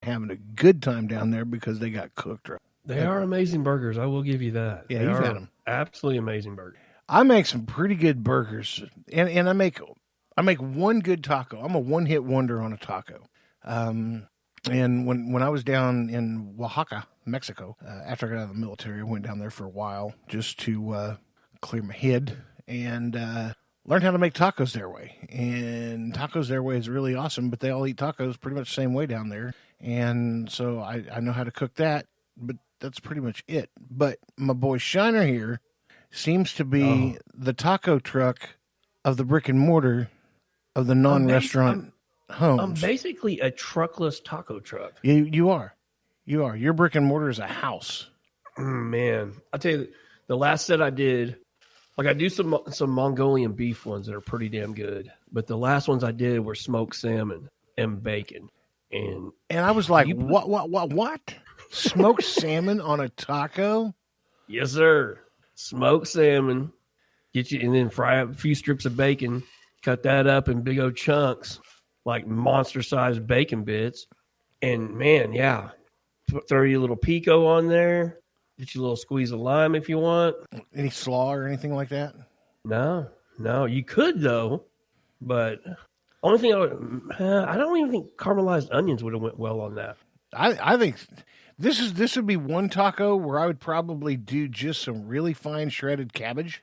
having a good time down there because they got cooked right. They are amazing burgers. I will give you that. Yeah, they you've are had them. Absolutely amazing burgers. I make some pretty good burgers, and I make one good taco. I'm a one-hit wonder on a taco. And when I was down in Oaxaca, Mexico, after I got out of the military, I went down there for a while just to clear my head and learn how to make tacos their way. And tacos their way is really awesome, but they all eat tacos pretty much the same way down there. And so I know how to cook that, but that's pretty much it. But my boy Shiner here seems to be the taco truck of the brick and mortar of the non-restaurant homes. I'm basically a truckless taco truck. You are. Your brick and mortar is a house. Man, I'll tell you, the last set I did, like I do some Mongolian beef ones that are pretty damn good, but the last ones I did were smoked salmon and bacon. And I was like, what? Smoked salmon on a taco? Yes, sir. Smoked salmon. Get you, and then fry up a few strips of bacon. Cut that up in big old chunks, like monster-sized bacon bits. And, man, yeah, throw you a little pico on there. Get you a little squeeze of lime if you want. Any slaw or anything like that? No. You could, though, but only thing I don't even think caramelized onions would have went well on that. I think this would be one taco where I would probably do just some really fine shredded cabbage.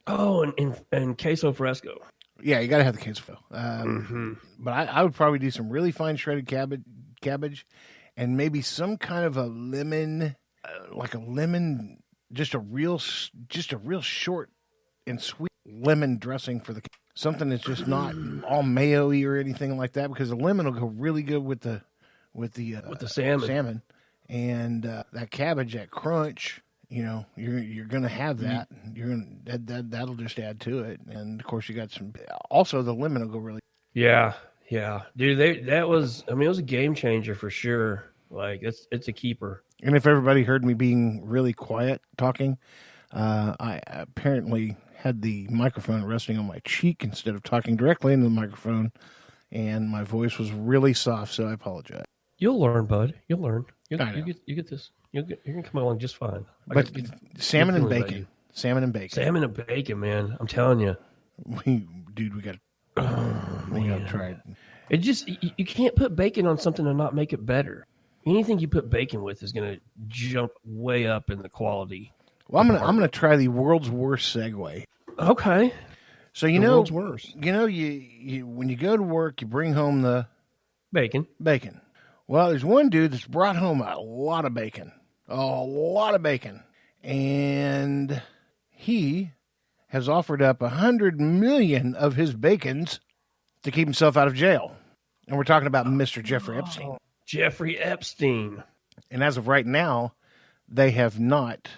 Oh, and queso fresco. Yeah, you got to have the queso. But I would probably do some really fine shredded cabbage, and maybe some kind of a lemon, just a real short and sweet lemon dressing for something that's just not all mayo-y or anything like that, because the lemon will go really good with the salmon, and that cabbage, that crunch. You know, you're going to have that. That'll just add to it, and of course you got some. Also, the lemon will go really. Yeah, dude. It was a game changer for sure. Like it's a keeper. And if everybody heard me being really quiet talking, I apparently had the microphone resting on my cheek instead of talking directly into the microphone, and my voice was really soft. So I apologize. You'll learn, bud. You'll learn. You get this. You're gonna come along just fine. But salmon and bacon, salmon and bacon, man. I'm telling you, we got to try it. It just you can't put bacon on something and not make it better. Anything you put bacon with is gonna jump way up in the quality. Well, I'm gonna try the world's worst segue. Okay. So world's worst. You when you go to work, you bring home the bacon. Well, there's one dude that's brought home a lot of bacon, and he has offered up 100 million of his bacons to keep himself out of jail. And we're talking about Mr. Jeffrey Epstein. Jeffrey Epstein. And as of right now, they have not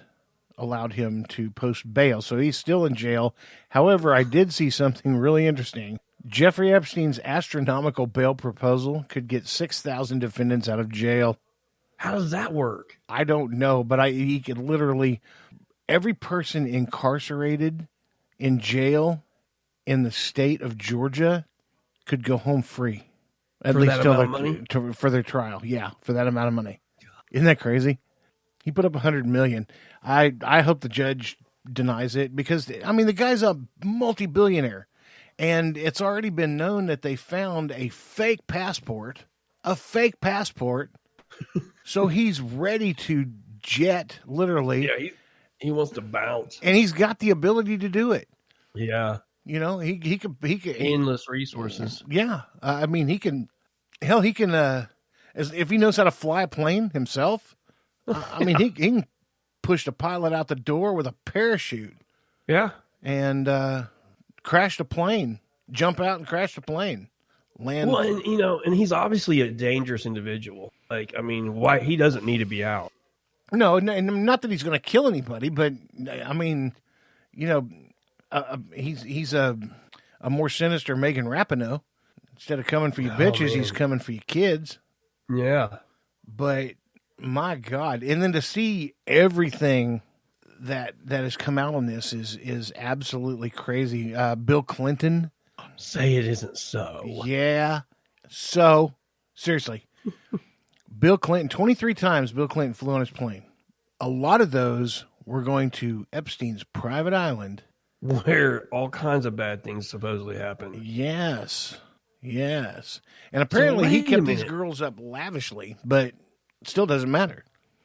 allowed him to post bail, so he's still in jail. However, I did see something really interesting. Jeffrey Epstein's astronomical bail proposal could get 6,000 defendants out of jail. How does that work? I don't know, but he could literally, every person incarcerated in jail in the state of Georgia could go home free. At least for their trial. Yeah, for that amount of money. Isn't that crazy? He put up 100 million. I hope the judge denies it because, the guy's a multi-billionaire. And it's already been known that they found a fake passport. So he's ready to jet, literally. Yeah, he wants to bounce. And he's got the ability to do it. Yeah. He could endless resources. Yeah. He can, if he knows how to fly a plane himself, he can push the pilot out the door with a parachute. Yeah. And, crash the plane, jump out and crash the plane, land. Well, and he's obviously a dangerous individual. Why he doesn't need to be out. No, not that he's going to kill anybody, but he's a more sinister Megan Rapinoe. Instead of coming for your bitches, he's coming for your kids. Yeah, but my God, and then to see everything that has come out on this is absolutely crazy. Bill Clinton. Say it isn't so. Yeah. So, seriously. Bill Clinton, 23 times Bill Clinton flew on his plane. A lot of those were going to Epstein's private island. Where all kinds of bad things supposedly happen. Yes. And apparently he kept these girls up lavishly, but it still doesn't matter.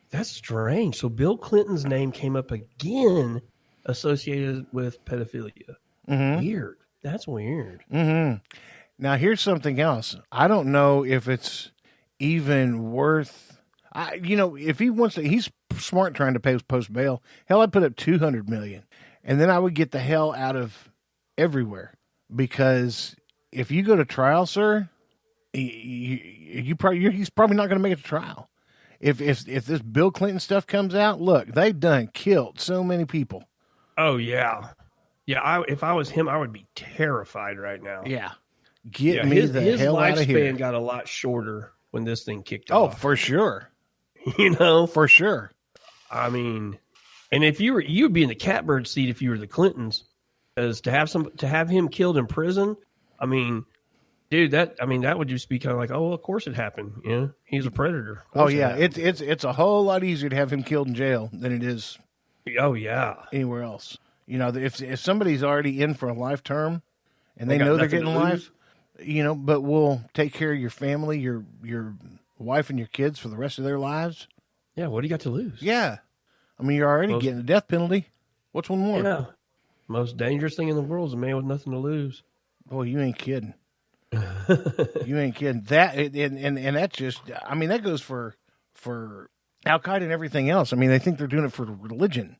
That's strange. So Bill Clinton's name came up again associated with pedophilia. Weird. That's weird. Now, here's something else. I don't know if it's even worth... if he wants to... He's smart trying to pay post bail. Hell, I'd put up $200 million. And then I would get the hell out of everywhere. Because if you go to trial, sir, he's probably not going to make it to trial. If this Bill Clinton stuff comes out, look, they've done killed so many people. Oh, yeah. Yeah, if I was him, I would be terrified right now. Yeah. Get me the hell out of here. His lifespan got a lot shorter when this thing kicked off. Oh, for sure. For sure. I mean, and if you'd be in the catbird seat if you were the Clintons, as to have him killed in prison. I mean, dude, that would just be kind of like, oh, well, of course it happened. Yeah, he's a predator. Oh yeah, it's a whole lot easier to have him killed in jail than it is. Oh yeah, anywhere else. If somebody's already in for a life term, and they know they're getting life, but we'll take care of your family, your wife and your kids for the rest of their lives. Yeah, what do you got to lose? Yeah. I mean, you're already getting a death penalty. What's one more? Yeah. Most dangerous thing in the world is a man with nothing to lose. Boy, you ain't kidding. You ain't kidding. That and that's just, I mean, that goes for Al Qaeda and everything else. I mean, they think they're doing it for religion.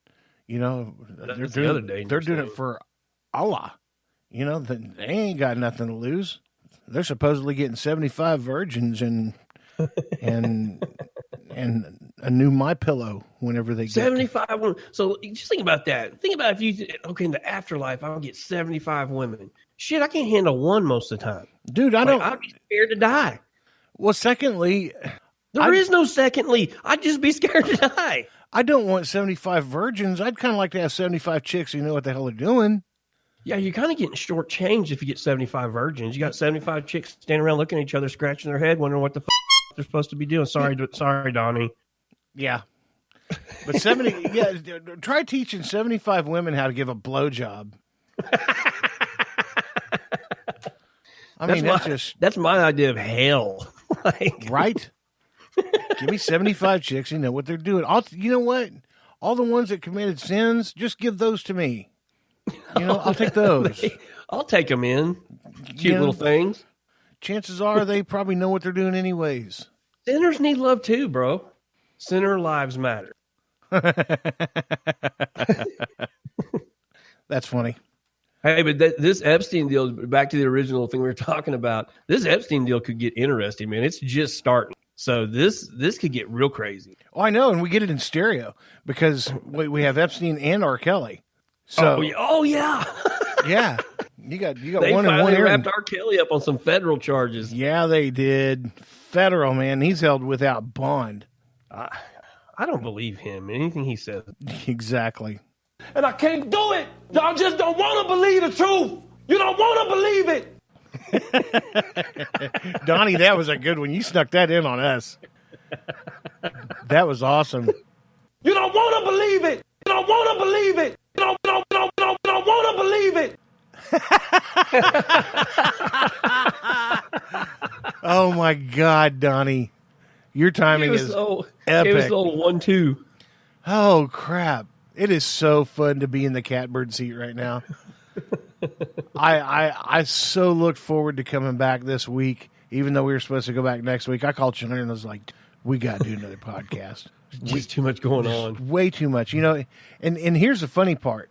They're doing it for Allah. They ain't got nothing to lose. They're supposedly getting 75 virgins and a new My Pillow whenever they get 75 women. So just think about that. Think about if in the afterlife, I'll get 75 women. Shit, I can't handle one most of the time. Dude, I'd be scared to die. Well, secondly, there is no secondly. I'd just be scared to die. I don't want 75 virgins. I'd kind of like to have 75 chicks who know what the hell they're doing. Yeah, you're kind of getting shortchanged if you get 75 virgins. You got 75 chicks standing around looking at each other, scratching their head, wondering what the they're supposed to be doing. Sorry, Donnie. Yeah. But 70, yeah, try teaching 75 women how to give a blowjob. That's my idea of hell. Right? Give me 75 chicks who know what they're doing. You know what? All the ones that committed sins, just give those to me. I'll take those. I'll take them in. Cute little things. Chances are they probably know what they're doing anyways. Sinners need love too, bro. Sinner lives matter. That's funny. Hey, but this Epstein deal, back to the original thing we were talking about, this Epstein deal could get interesting, man. It's just starting. So this could get real crazy. Oh, I know, and we get it in stereo because we have Epstein and R. Kelly. So, oh yeah. Yeah. You got they one in one ear. They wrapped R. Kelly up on some federal charges. Yeah, they did. Federal, man. He's held without bond. I don't believe him. Anything he says. Exactly. And I can't do it. Y'all just don't want to believe the truth. You don't want to believe it. Donnie, that was a good one. You snuck that in on us. That was awesome. You don't want to believe it. You don't want to believe it. You don't want to believe it. Oh my God, Donnie. Your timing is epic. It was the old 1-2. Oh crap. It is so fun to be in the catbird seat right now. I so look forward to coming back this week, even though we were supposed to go back next week. I called Shiner and I was like, we got to do another podcast. Just too much going on. Way too much. And here's the funny part.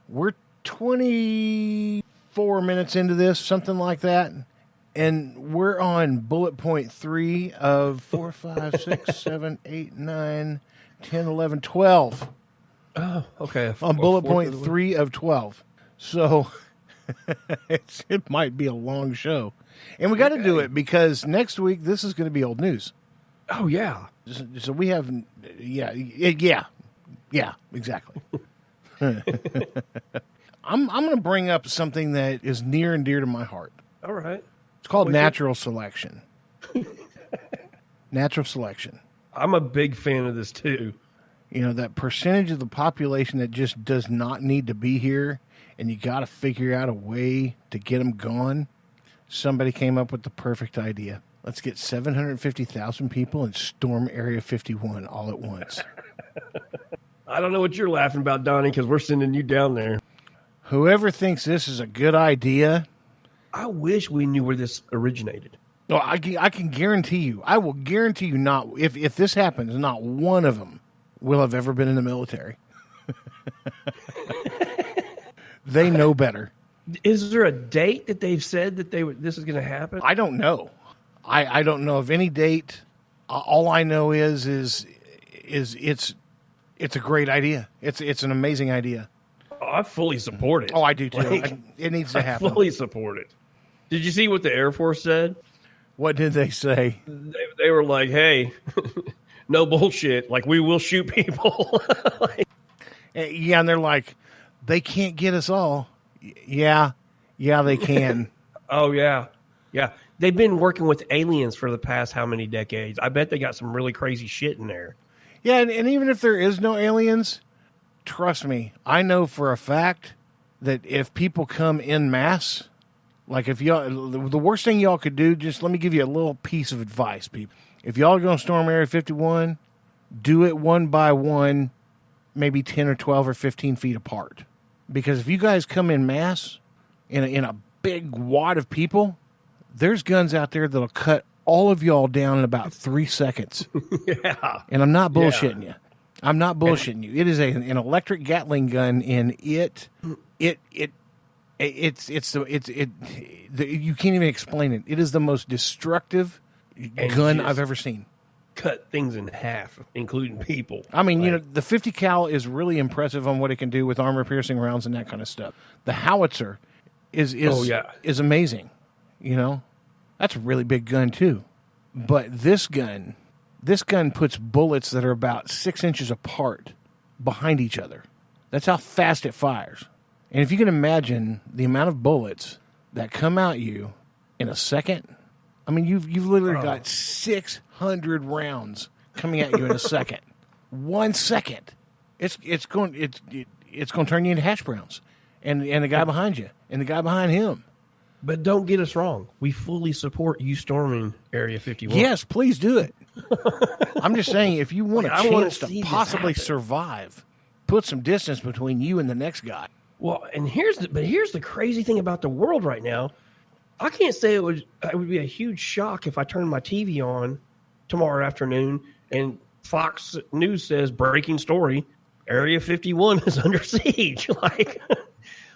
We're 24 minutes into this, something like that. And we're on bullet point 3 of 4, 5, 6, 7, 8, 9, 10, 11, 12. Oh, okay. On bullet point 3 of 12. So it might be a long show. And we got to do it because next week, this is going to be old news. Oh, yeah. So we have, yeah, exactly. I'm going to bring up something that is near and dear to my heart. All right. It's called natural selection. Natural selection. I'm a big fan of this too. You know, that percentage of the population that just does not need to be here, and you got to figure out a way to get them gone. Somebody came up with the perfect idea. Let's get 750,000 people and storm Area 51 all at once. I don't know what you're laughing about, Donnie, because we're sending you down there. Whoever thinks this is a good idea, I wish we knew where this originated. no, I can guarantee you, I will guarantee you not, if this happens, not one of them will have ever been in the military. They know better. Is there a date that they've said that this is going to happen? I don't know. I don't know of any date. All I know is it's a great idea. It's an amazing idea. Oh, I fully support it. Oh, I do too. It needs to happen. I fully support it. Did you see what the Air Force said? What did they say? They were like, "Hey, no bullshit. Like, we will shoot people." Yeah, and they're like, they can't get us all. Yeah, they can. Oh yeah. They've been working with aliens for the past how many decades? I bet they got some really crazy shit in there. Yeah, and even if there is no aliens, trust me, I know for a fact that if people come en masse, like if y'all, the worst thing y'all could do, just let me give you a little piece of advice, people. If y'all are going to storm Area 51, do it one by one, maybe 10 or 12 or 15 feet apart. Because if you guys come en masse in a big wad of people, there's guns out there that'll cut all of y'all down in about 3 seconds. Yeah. And I'm not bullshitting you. I'm not bullshitting you. It is an electric Gatling gun, and you can't even explain it. It is the most destructive gun I've ever seen. Cut things in half, including people. I mean, you know, the 50 cal is really impressive on what it can do with armor piercing rounds and that kind of stuff. The howitzer is amazing. You know, that's a really big gun too. But this gun puts bullets that are about 6 inches apart behind each other. That's how fast it fires. And if you can imagine the amount of bullets that come at you in a second, I mean, you've literally got 600 rounds coming at you in a second. 1 second, it's going to turn you into hash browns, and the guy behind you, and the guy behind him. But don't get us wrong. We fully support you storming Area 51. Yes, please do it. I'm just saying, if you want a chance to possibly survive, put some distance between you and the next guy. Well, and here's the crazy thing about the world right now. I can't say it would be a huge shock if I turned my TV on tomorrow afternoon and Fox News says breaking story: Area 51 is under siege.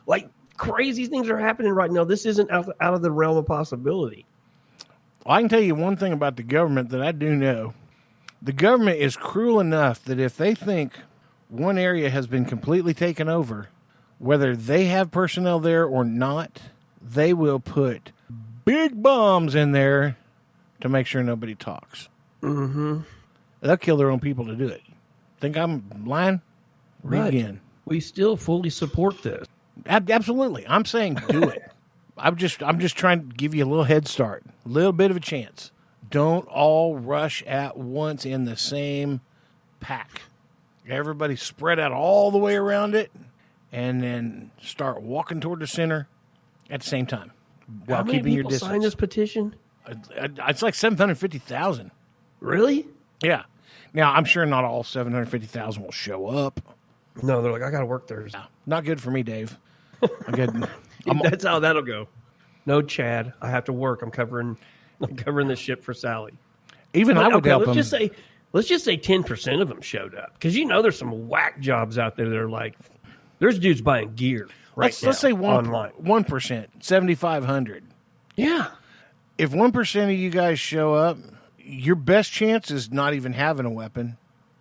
like crazy things are happening right now. This isn't out of the realm of possibility. I can tell you one thing about the government that I do know. The government is cruel enough that if they think one area has been completely taken over, whether they have personnel there or not, they will put big bombs in there to make sure nobody talks. Mm-hmm. They'll kill their own people to do it. Think I'm lying? Read again. We still fully support this. Absolutely. I'm saying do it. I'm just trying to give you a little head start, a little bit of a chance. Don't all rush at once in the same pack. Everybody spread out all the way around it, and then start walking toward the center at the same time while keeping your distance. How many people signed this petition? It's like 750,000. Really? Yeah. Now, I'm sure not all 750,000 will show up. No, they're like, I got to work Thursday. No, not good for me, Dave. I'm good. That's how that'll go. No, Chad, I have to work. I'm covering the ship for Sally. Even I would help them. Let's just say 10% of them showed up, because there's some whack jobs out there that are like, there's dudes buying gear let's say online. 1%, 7,500. Yeah. If 1% of you guys show up, your best chance is not even having a weapon.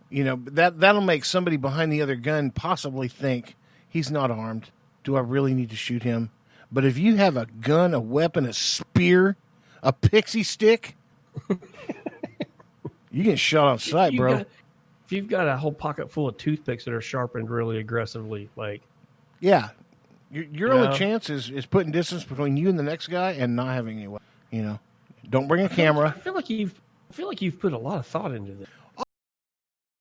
You know, that'll make somebody behind the other gun possibly think, he's not armed. Do I really need to shoot him? But if you have a gun, a weapon, a spear, a pixie stick, you get shot on sight, bro. If you've got a whole pocket full of toothpicks that are sharpened really aggressively, yeah, your only chance is putting distance between you and the next guy and not having any weapon. You know, don't bring a camera. I feel like you've I feel like you've put a lot of thought into this.